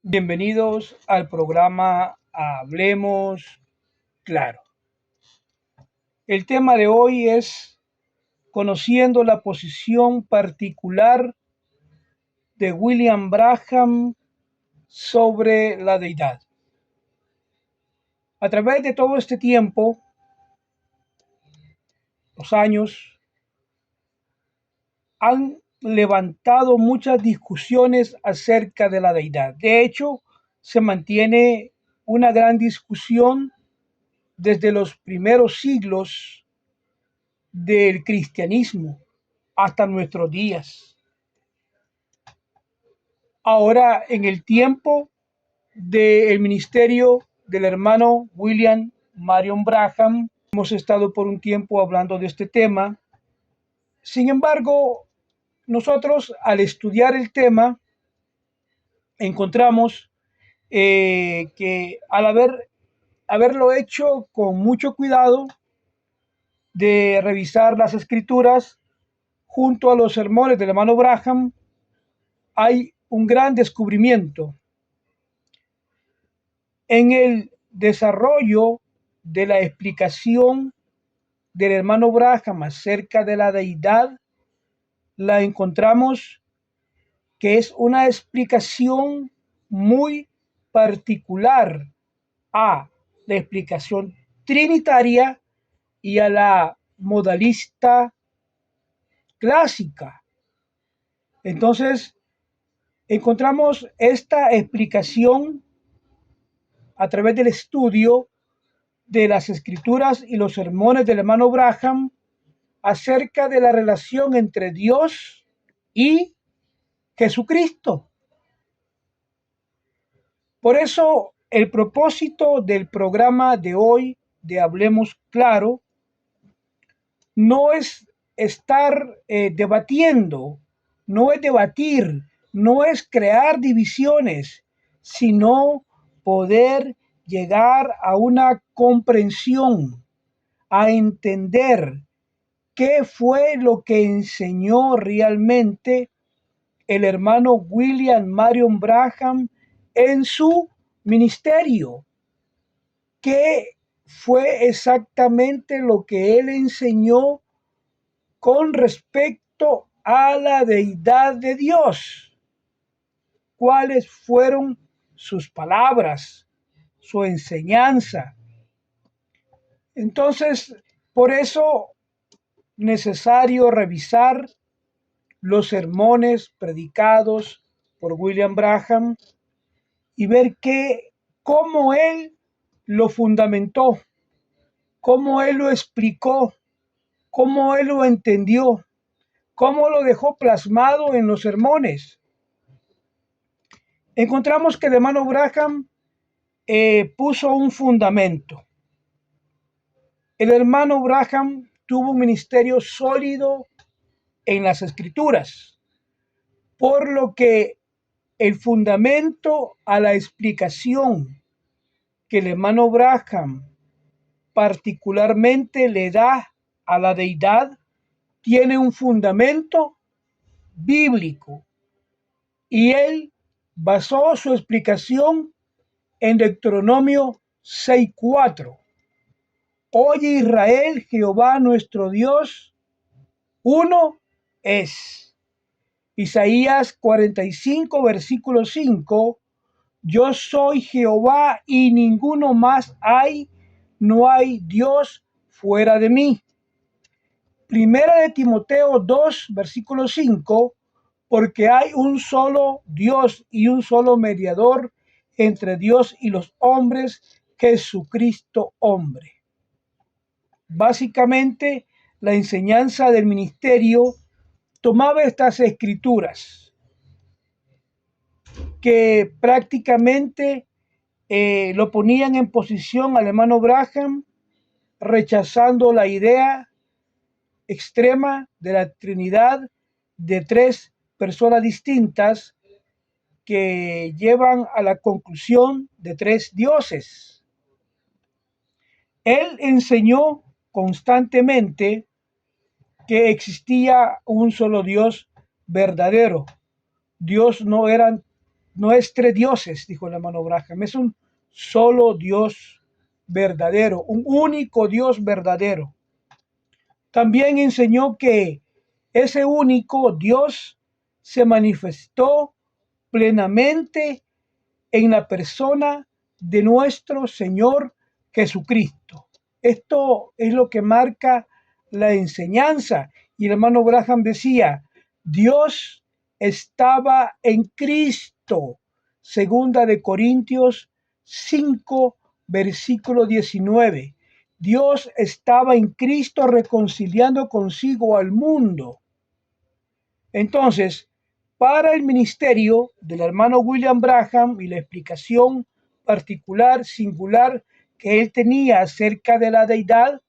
Bienvenidos al programa Hablemos Claro. El tema de hoy es conociendo la posición particular de William Branham sobre la deidad. A través de todo este tiempo, los años, han levantado muchas discusiones acerca de la deidad. De hecho, se mantiene una gran discusión desde los primeros siglos del cristianismo hasta nuestros días. Ahora, en el tiempo del ministerio del hermano William Marion Branham, hemos estado por un tiempo hablando de este tema. Sin embargo, nosotros al estudiar el tema, encontramos que al haberlo hecho con mucho cuidado de revisar las escrituras junto a los sermones del hermano Branham, hay un gran descubrimiento en el desarrollo de la explicación del hermano Branham acerca de la deidad. La encontramos que es una explicación muy particular a la explicación trinitaria y a la modalista clásica. Entonces, encontramos esta explicación a través del estudio de las escrituras y los sermones del hermano Branham acerca de la relación entre Dios y Jesucristo. Por eso, el propósito del programa de hoy de Hablemos Claro no es estar debatiendo, no es debatir, no es crear divisiones, sino poder llegar a una comprensión, a entender qué fue lo que enseñó realmente el hermano William Marion Branham en su ministerio. ¿Qué fue exactamente lo que él enseñó con respecto a la deidad de Dios? ¿Cuáles fueron sus palabras, su enseñanza? Entonces, por eso necesario revisar los sermones predicados por William Branham y ver cómo él lo fundamentó, cómo él lo explicó, cómo él lo entendió, cómo lo dejó plasmado en los sermones. Encontramos que el hermano Branham puso un fundamento. El hermano Branham tuvo un ministerio sólido en las escrituras, por lo que el fundamento a la explicación que el hermano Branham particularmente le da a la deidad tiene un fundamento bíblico, y él basó su explicación en Deuteronomio 6:4. Oye Israel, Jehová nuestro Dios, uno es. Isaías 45, versículo 5. Yo soy Jehová y ninguno más hay, no hay Dios fuera de mí. Primera de Timoteo 2, versículo 5, porque hay un solo Dios y un solo mediador entre Dios y los hombres, Jesucristo hombre. Básicamente, la enseñanza del ministerio tomaba estas escrituras que prácticamente lo ponían en posición al hermano Branham, rechazando la idea extrema de la Trinidad de tres personas distintas que llevan a la conclusión de tres dioses. Él enseñó constantemente que existía un solo Dios verdadero. Dios no eran no es tres dioses, dijo el hermano Braham, es un solo Dios verdadero, un único Dios verdadero. También enseñó que ese único Dios se manifestó plenamente en la persona de nuestro Señor Jesucristo. Esto es lo que marca la enseñanza. Y el hermano Braham decía, Dios estaba en Cristo. Segunda de Corintios 5, versículo 19. Dios estaba en Cristo reconciliando consigo al mundo. Entonces, para el ministerio del hermano William Branham y la explicación particular, singular que él tenía acerca de la deidad,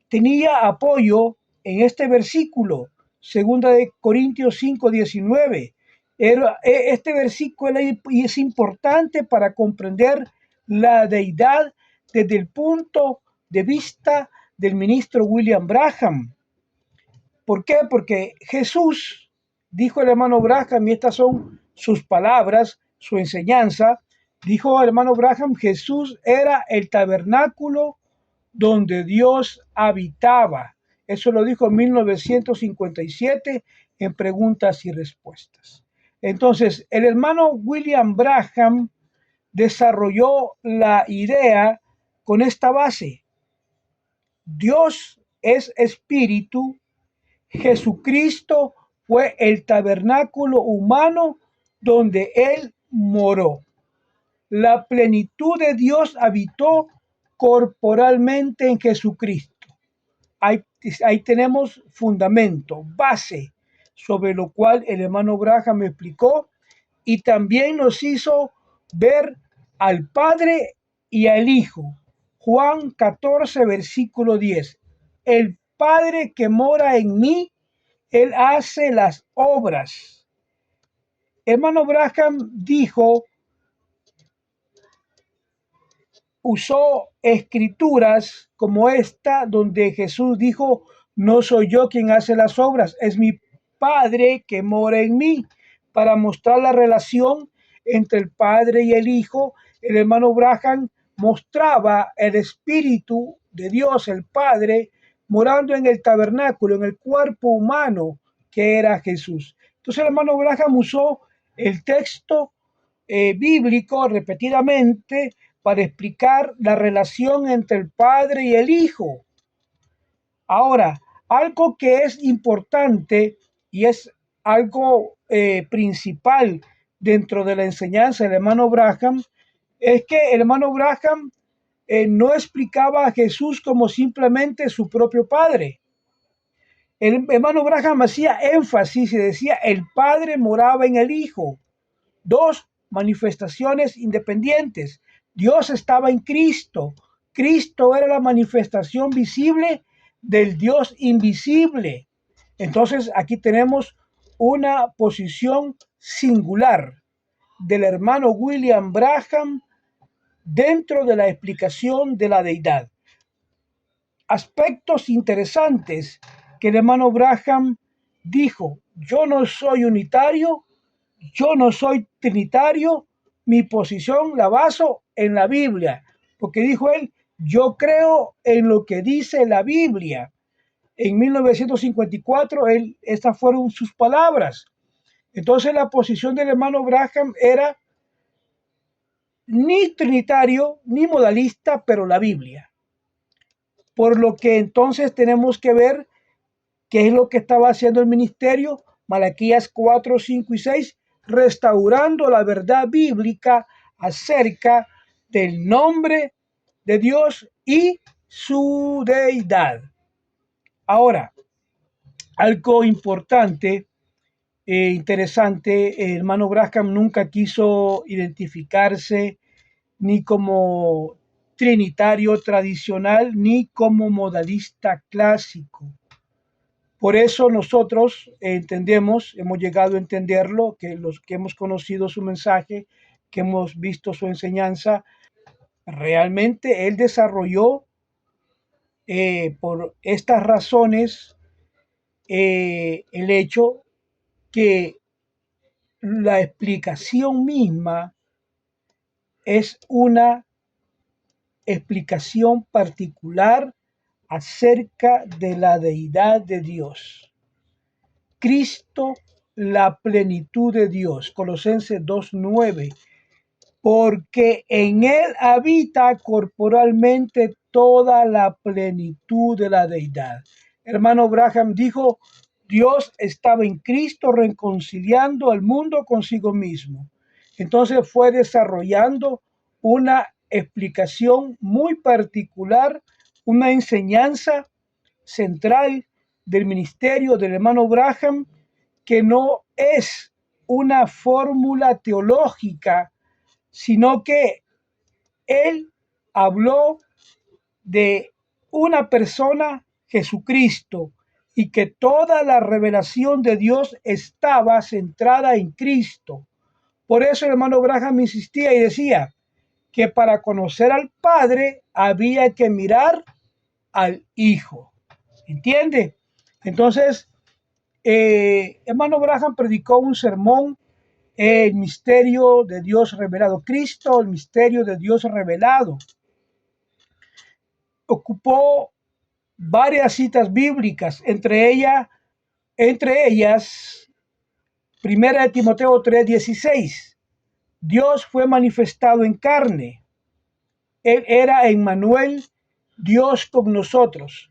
tenía apoyo en este versículo, segunda de Corintios 5:19. Este versículo es importante para comprender la deidad desde el punto de vista del ministro William Branham. ¿Por qué? Porque Jesús, dijo el hermano Branham, y estas son sus palabras, su enseñanza, dijo el hermano Branham, Jesús era el tabernáculo donde Dios habitaba. Eso lo dijo en 1957 en preguntas y respuestas. Entonces, el hermano William Branham desarrolló la idea con esta base. Dios es espíritu. Jesucristo fue el tabernáculo humano donde Él moró. La plenitud de Dios habitó corporalmente en Jesucristo. Ahí tenemos fundamento, base, sobre lo cual el hermano Branham me explicó y también nos hizo ver al Padre y al Hijo. Juan 14, versículo 10. El Padre que mora en mí, Él hace las obras. Hermano Branham dijo, usó escrituras como esta, donde Jesús dijo, no soy yo quien hace las obras, es mi Padre que mora en mí, para mostrar la relación entre el Padre y el Hijo. El hermano Branham mostraba el Espíritu de Dios, el Padre, morando en el tabernáculo, en el cuerpo humano que era Jesús. Entonces el hermano Branham usó el texto bíblico repetidamente para explicar la relación entre el Padre y el Hijo. Ahora, algo que es importante y es algo principal dentro de la enseñanza del hermano Branham es que el hermano Branham no explicaba a Jesús como simplemente su propio Padre. El hermano Branham hacía énfasis y decía, el Padre moraba en el Hijo. Dos manifestaciones independientes. Dios estaba en Cristo. Cristo era la manifestación visible del Dios invisible. Entonces aquí tenemos una posición singular del hermano William Branham dentro de la explicación de la deidad. Aspectos interesantes que el hermano Branham dijo, yo no soy unitario, yo no soy trinitario, mi posición la baso en la Biblia, porque dijo él, yo creo en lo que dice la Biblia. En 1954, estas fueron sus palabras. Entonces la posición del hermano Branham era ni trinitario ni modalista, pero la Biblia. Por lo que entonces tenemos que ver qué es lo que estaba haciendo el ministerio, Malaquías 4, 5 y 6, restaurando la verdad bíblica acerca del nombre de Dios y su deidad. Ahora, algo importante, interesante, el hermano Branham nunca quiso identificarse ni como trinitario tradicional ni como modalista clásico. Por eso nosotros entendemos, hemos llegado a entenderlo, que los que hemos conocido su mensaje, que hemos visto su enseñanza, realmente él desarrolló por estas razones el hecho que la explicación misma es una explicación particular acerca de la deidad de Dios. Cristo, la plenitud de Dios. Colosenses 2:9. Porque en él habita corporalmente toda la plenitud de la deidad. Hermano Branham dijo, Dios estaba en Cristo reconciliando al mundo consigo mismo. Entonces fue desarrollando una explicación muy particular, una enseñanza central del ministerio del hermano Branham, que no es una fórmula teológica, sino que él habló de una persona, Jesucristo, y que toda la revelación de Dios estaba centrada en Cristo. Por eso el hermano Branham insistía y decía que para conocer al Padre había que mirar al Hijo. ¿Entiende? Entonces, hermano Branham predicó un sermón, el misterio de Dios revelado. Cristo, el misterio de Dios revelado. Ocupó varias citas bíblicas, entre ellas, 1 Timoteo 3:16. Dios fue manifestado en carne. Él era Emmanuel, Dios con nosotros.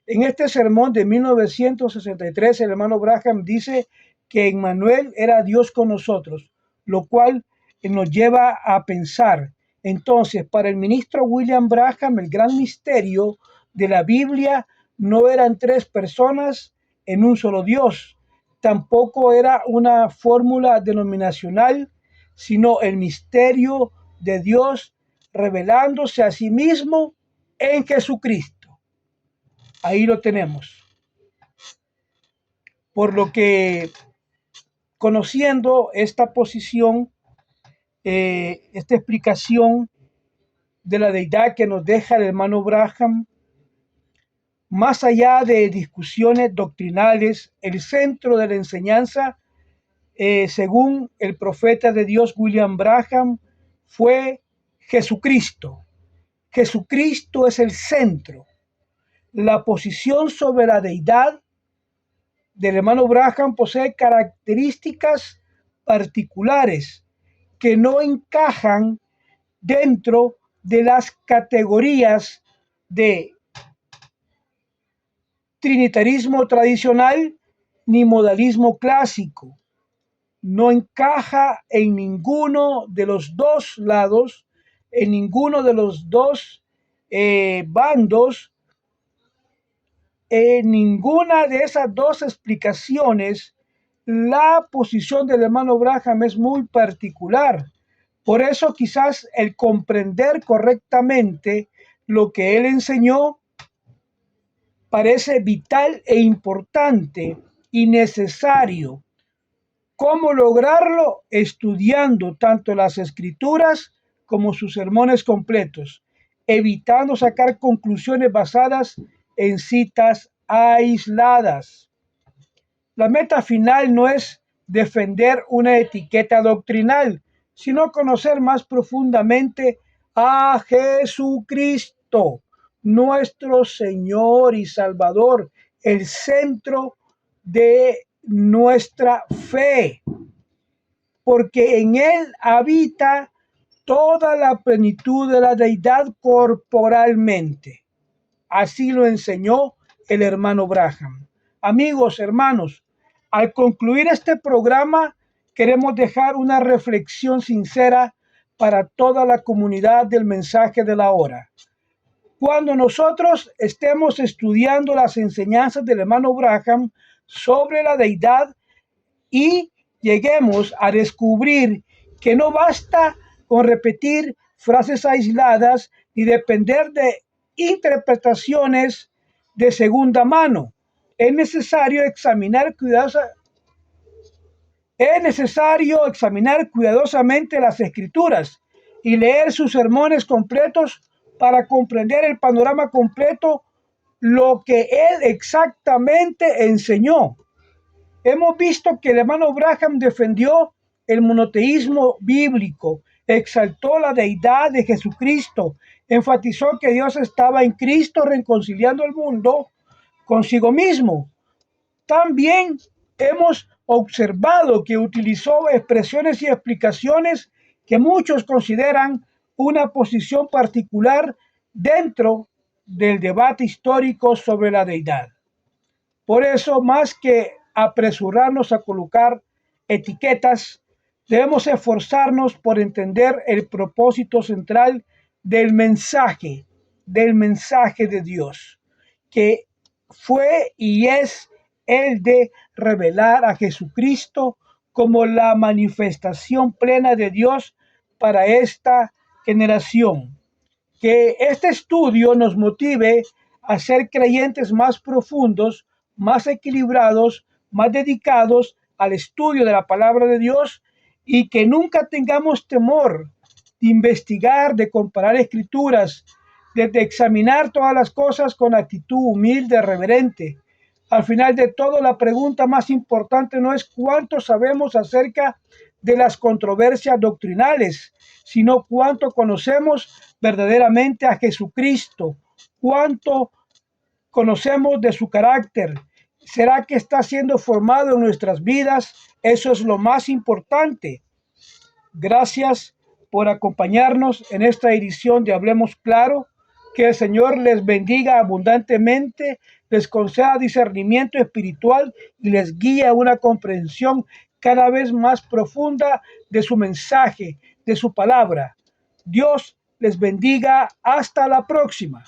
En este sermón de 1963, el hermano Branham dice que Emmanuel era Dios con nosotros, lo cual nos lleva a pensar. Entonces, para el ministro William Branham, el gran misterio de la Biblia no eran tres personas en un solo Dios. Tampoco era una fórmula denominacional, sino el misterio de Dios revelándose a sí mismo en Jesucristo. Ahí lo tenemos. Por lo que, conociendo esta posición, esta explicación de la deidad que nos deja el hermano Branham, más allá de discusiones doctrinales, el centro de la enseñanza, según el profeta de Dios William Branham, fue Jesucristo. Jesucristo es el centro. La posición sobre la deidad del hermano Branham posee características particulares que no encajan dentro de las categorías de trinitarismo tradicional ni modalismo clásico. No encaja en ninguno de los dos lados, en ninguno de los dos bandos. En ninguna de esas dos explicaciones la posición del hermano Branham es muy particular. Por eso quizás el comprender correctamente lo que él enseñó parece vital e importante y necesario. ¿Cómo lograrlo? Estudiando tanto las escrituras como sus sermones completos, evitando sacar conclusiones basadas en citas aisladas. La meta final no es defender una etiqueta doctrinal, sino conocer más profundamente a Jesucristo, nuestro Señor y Salvador, el centro de nuestra fe, porque en Él habita toda la plenitud de la deidad corporalmente. Así lo enseñó el hermano Branham. Amigos, hermanos, al concluir este programa, queremos dejar una reflexión sincera para toda la comunidad del mensaje de la hora. Cuando nosotros estemos estudiando las enseñanzas del hermano Branham sobre la deidad y lleguemos a descubrir que no basta con repetir frases aisladas ni depender de interpretaciones de segunda mano. Es necesario examinar cuidadosamente las escrituras y leer sus sermones completos para comprender el panorama completo, lo que él exactamente enseñó. Hemos visto que el hermano Branham defendió el monoteísmo bíblico, exaltó la deidad de Jesucristo, enfatizó que Dios estaba en Cristo reconciliando el mundo consigo mismo. También hemos observado que utilizó expresiones y explicaciones que muchos consideran una posición particular dentro del debate histórico sobre la deidad. Por eso, más que apresurarnos a colocar etiquetas, debemos esforzarnos por entender el propósito central del mensaje de Dios, que fue y es el de revelar a Jesucristo como la manifestación plena de Dios para esta generación. Que este estudio nos motive a ser creyentes más profundos, más equilibrados, más dedicados al estudio de la palabra de Dios, y que nunca tengamos temor de investigar, de comparar escrituras, de examinar todas las cosas con actitud humilde, reverente. Al final de todo, la pregunta más importante no es cuánto sabemos acerca de las controversias doctrinales, sino cuánto conocemos verdaderamente a Jesucristo, cuánto conocemos de su carácter. ¿Será que está siendo formado en nuestras vidas? Eso es lo más importante. Gracias por acompañarnos en esta edición de Hablemos Claro. Que el Señor les bendiga abundantemente, les conceda discernimiento espiritual y les guíe a una comprensión cada vez más profunda de su mensaje, de su palabra. Dios les bendiga. Hasta la próxima.